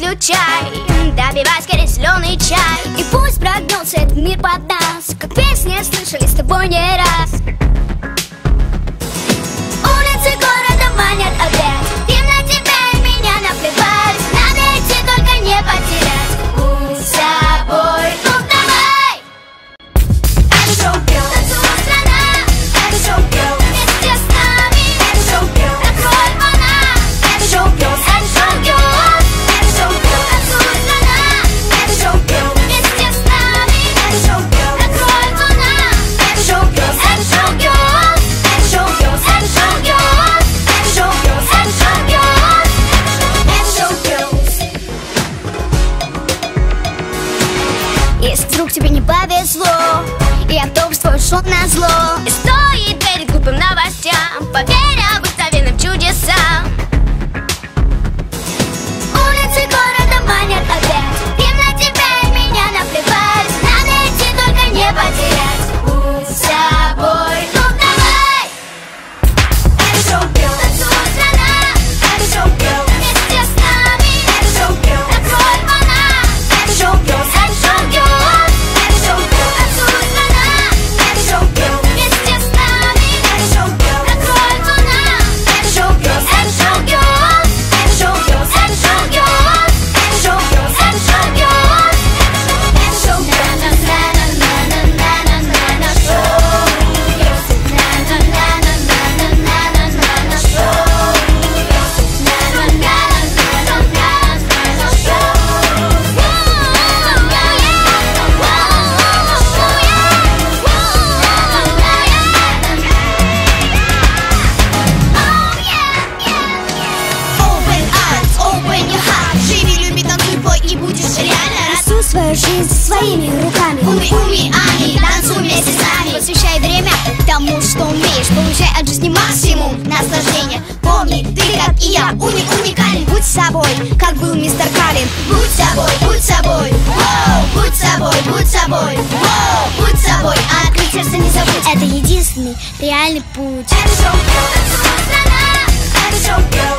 выключай, добивай скорее зеленый чай. И пусть прогнется этот мир под нас, как песни слышали с тобой не раз. Улицы города манят опять, им на тебя и меня наплевать. Надо идти, только не потерять путь с собой. Ну давай! Это шоу Girl, танцует страна. Это шоу Girl, вместе с нами. Это шоу Girl, открой фанат. Это шоу Girl, это шоу Girl. Это шоу Girl, танцует страна. Это шоу Girl, вместе с нами. Это шоу Girl, открой фанат. Это шоу Girl, это шоу Girl. Это шоу Girl, это шоу Girl. Это шоу Girl, это шоу Girl. Это шоу Girls. Если вдруг тебе не повезло и автобус твой ушел назло, и стоит перед глупым новостям, поверь обыкновенным чудесам. Улицы города манят опять, им на тебя и меня наплевать. Надо идти, только не потерять путь с собой. Ну давай! Это шоу Girl, танцует страна. Это шоу Girl, вместе с нами. Это шоу Girl, открой фанат. Это шоу Girl, это шоу Girl. Это шоу Girl, танцует страна. Это шоу Girl, вместе с нами. Это шоу Girl, открой фанат. Это шоу Girl, это шоу Girl. Это шоу Girl, это шоу Girl. Это шоу Girl, это шоу Girl. Это шоу Girl, на-на-на-на-на-на-на-на шоу. На-на-на-на-на-на-на-на шоу. На-на-на-на-на-на-на шоу. Open arms, open your heart. Живи, люби, танцуй, пой и будешь реально рад. Рисуй свою жизнь своими руками. Уми, ами, танцуй вместе с нами. Посвящай время тому, что умеешь. Получай от жизни максимум Наслаждение, помни, ты как и я, уникален. Будь собой, как был мистер Калин. Будь собой, воу, будь собой, воу, будь собой. А открыть сердце не забудь. Это единственный реальный путь. Это шоу Girl, танцует страна. Это шоу Girl,